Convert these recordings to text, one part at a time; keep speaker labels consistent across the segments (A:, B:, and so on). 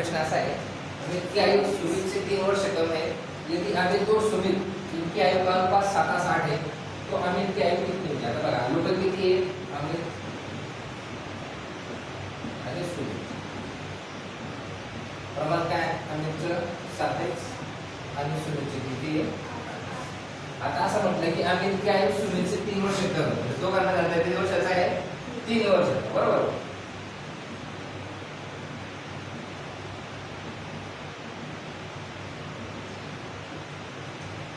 A: प्रश्न ऐसा है, अमित की आयु सुमित से 3 वर्ष कम है। यदि अमित और सुमित इनकी आयु का अनुपात 7:60 है तो अमित की आयु कितनी होगी? आता बघा लोकल किती आहे? अमित आणि सुमित. प्रमाण काय? अमितचं 7x आणि सुमितची किती आहे? आता असं म्हटलं की अमित की आयु सुमित से 3 वर्ष कम आहे. तो करणार आहे 3 वर्षाचा आहे, 3 वर्षाचा, बरोबर.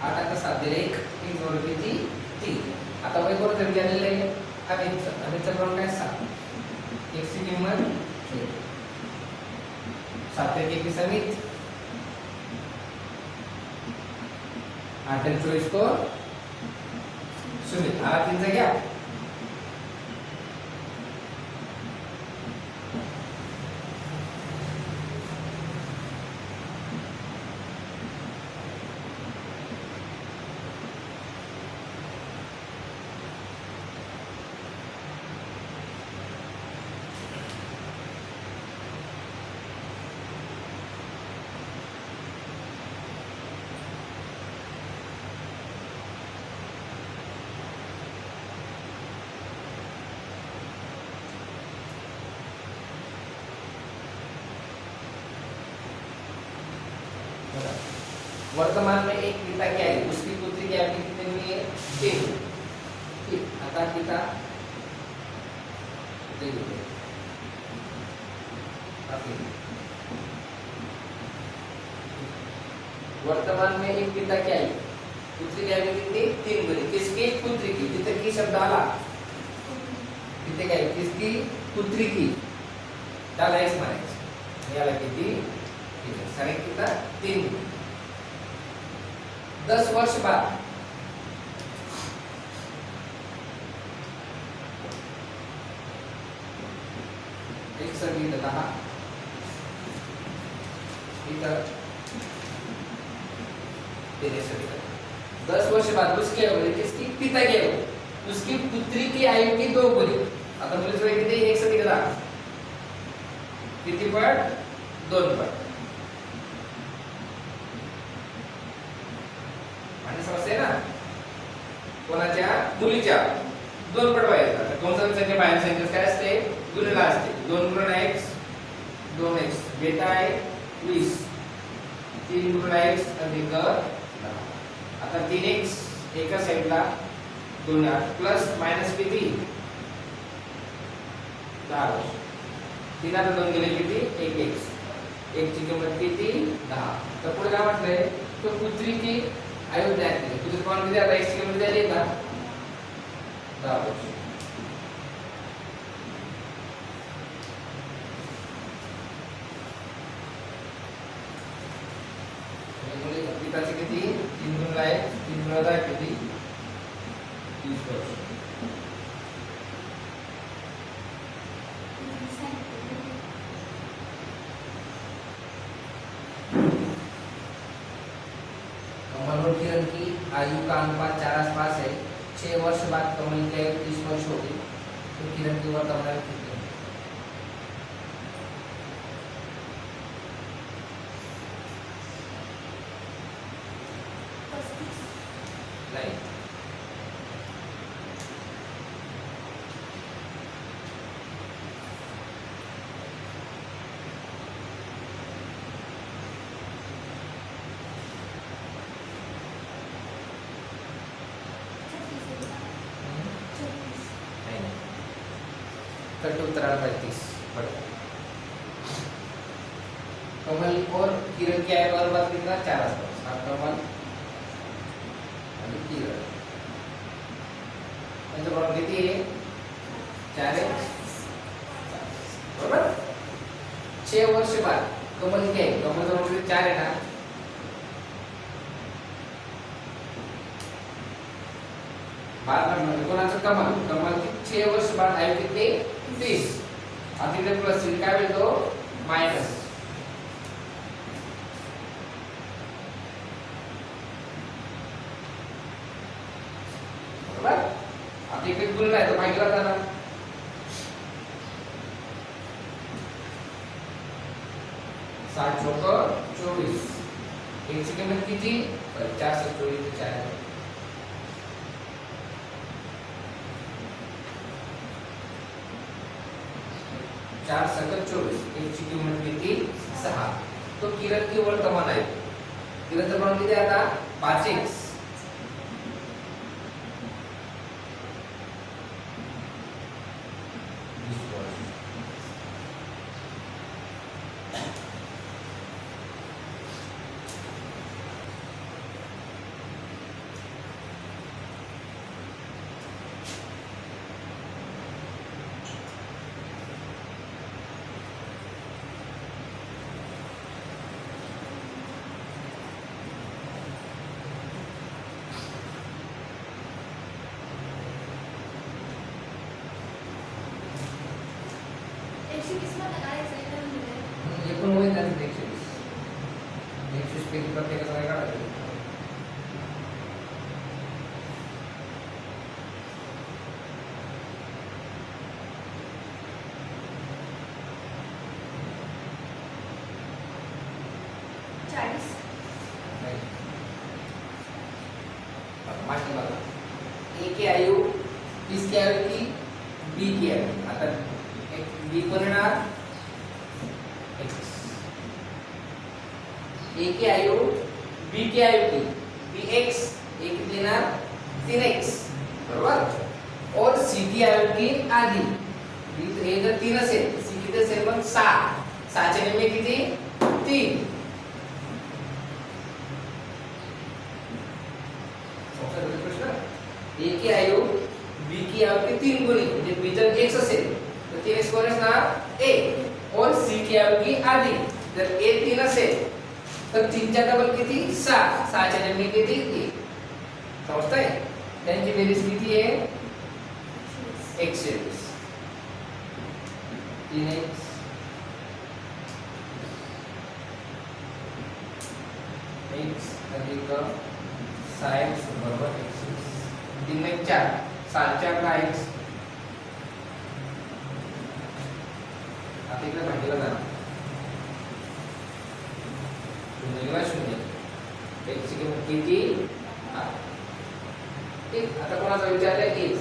A: आता कसा दिलेख 3 वर किती 3. आता वय कोण जर गेलेलं आहे अमितचं प्रमाण काय 7. x ची किंमत 7 एक अमित 8 आणि 24 को सुमित. हा 3 चा घ्या. वर्तमान में एक पिता की आयु उसकी पुत्री की आयु कितनी हुई है? 3. आता पिता वर्तमान में एक पिता की आयु पुत्री की आयु कितनी? 3 बनी. किसकी? पुत्री की. जिथे की शब्द आला तिथे काय? किसकी? पुत्री की. त्याला एक्स म्हणायचं. याला किती? 3. सारे किती? 3. 10 वर्ष बाद एक सगळी 10 इधर तेरे सभी 10 वर्ष बाद उसके किसकी? पिता की आयु उसकी पुत्री की आयु की 2 गुणी. आता मुलीचं वय किती? 1 सगळी 10 किती पट? 2 पट. आणि समस्या ना कोणाच्या? मुलीच्या 2 पट व्हायचा. कोणत्या संख्या बाहेर संख्या काय असते? गुणिला असते. 2 गुणिले x 2x बेटा आहे 20. 3 गुणिले x अधिक 10. आता 3x एका साइडला गुणा प्लस मायनस किती? 10. 3 आता 2 गेले किती? 1x. 1 ची किंमत किती? 10. तर पुढे काय म्हटलंय? तो पुत्री की आयु द्या. तुझं कोण किती? आता x ची किंमत द्यायची का? 10 वर्ष. पिताची किती? 3 गुणिले आहे 3 गुणिले आहे किती? 30 वर्ष. कमल और किरण की आयु का अनुपात 4 आसपास है. 6 वर्ष बाद कमल की आयु 30 वर्ष होगी तो किरण की वर्तमान आयु कितनी? नहीं. कट उत्तरायण 35 पड़ेगा. कमल और किरण की आयु का अनुपात कितना? 4 आसपास. कमल आणि किरण यांचं प्रमाण किती आहे? 4x बरोबर. 6 वर्ष बाद कमल की आहे. कमलचं प्रमाण 4 आहे ना. बाद म्हणजे कोणाचं? कमल. कमल की 6 वर्ष बाद आयु किती? 30. आता इथे प्लस काय मिळतो? मायनस. बरोबर. आता इकडे गुण आहे तर मागे जाताना x ची किंमत किती 4 24 4 4 सकट 24 x ची किंमत किती 6 तो किरण की वर्तमान आहे किरणचं प्रमाण किती आहे आता 5x एकूण होईल ना 120 120 पैकी प्रत्येकाचा काय काढायचं
B: 40
A: माहिती बघा ए की आयु किसकी आयु की बी की आयु आता बी पण येणार ए की आयु बी की आयु की बी एक्स ए किती येणार 3x बरोबर और सी की आयु की आधी बी ए जर 3 असेल सी किती असेल पण 6 6 च्या निम्मे किती 3 प्रश्न ए की आयु बी की आयु की 3 गुणी म्हणजे बी जर x असेल तर 3x कोण असणार a और सी की आयु की आधी जर a 3 असेल तर 3 च्या डबल किती 6 6 च्या निम्मे किती 1 समजतंय त्यांची बेरीज किती आहे 120 3x x अधिक 6x बरोबर 120 3 में 4 7 4 का x आता इकडे भांडीला जाणार शून्य शून्य x ची किंमत किती ठीक आता कोणाचा विचार आहे a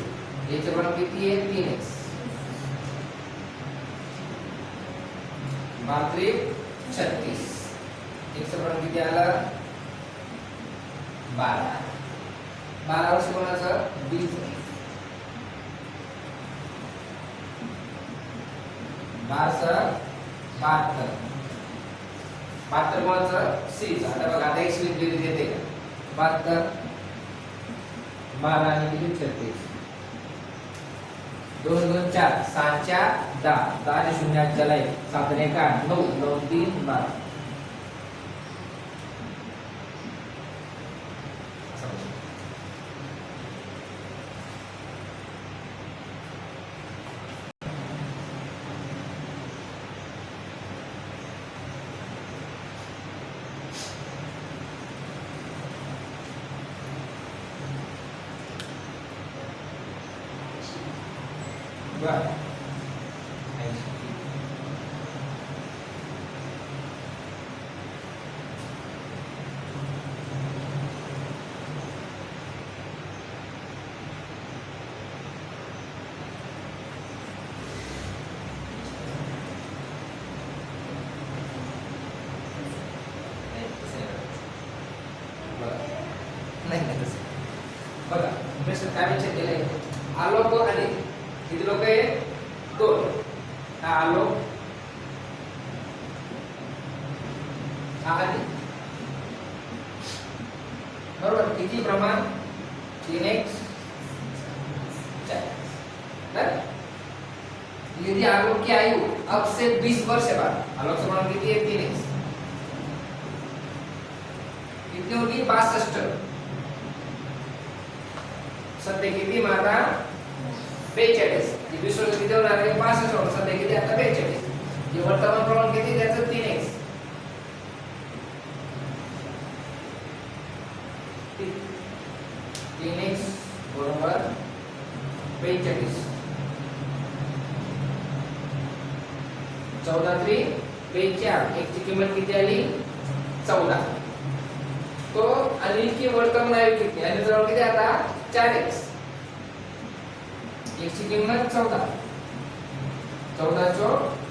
A: चे प्रमाण किती आहे 3x 36 x चं प्रमाण किती आला 12 वर्ष कोणाचं 20 12 कोणाचं 6 आता बघा आता x लिहिली देते का 72 12 आणि किती 36 2 2 4 6 4 10 10 आणि 0 8 चला 7 आणि 1 8 9 9 3 12 बरं नाही तसं बघा प्रश्न काय विचार केलाय आलोक आणि किती लोक आहे 2 हा आलोक हा आधी बरोबर किती प्रमाण 3x 4 यदि आलोक की आयु अब से 20 वर्ष बाद आलोक का प्रमाण किती है 3x कितनी होगी 62 सध्या किती माता 42 जी विश्व किती होणार आहे 65 होणार सध्या किती आता 42 जे वर्तमान प्रमाण किती त्याचं 3x 3x बरोबर 42 14 3 42 x ची किंमत किती आली 14 तो अनिल की वर्तमान आयु किती आणि जवळ किती आता 4x x ची किंमत 14 14 चौक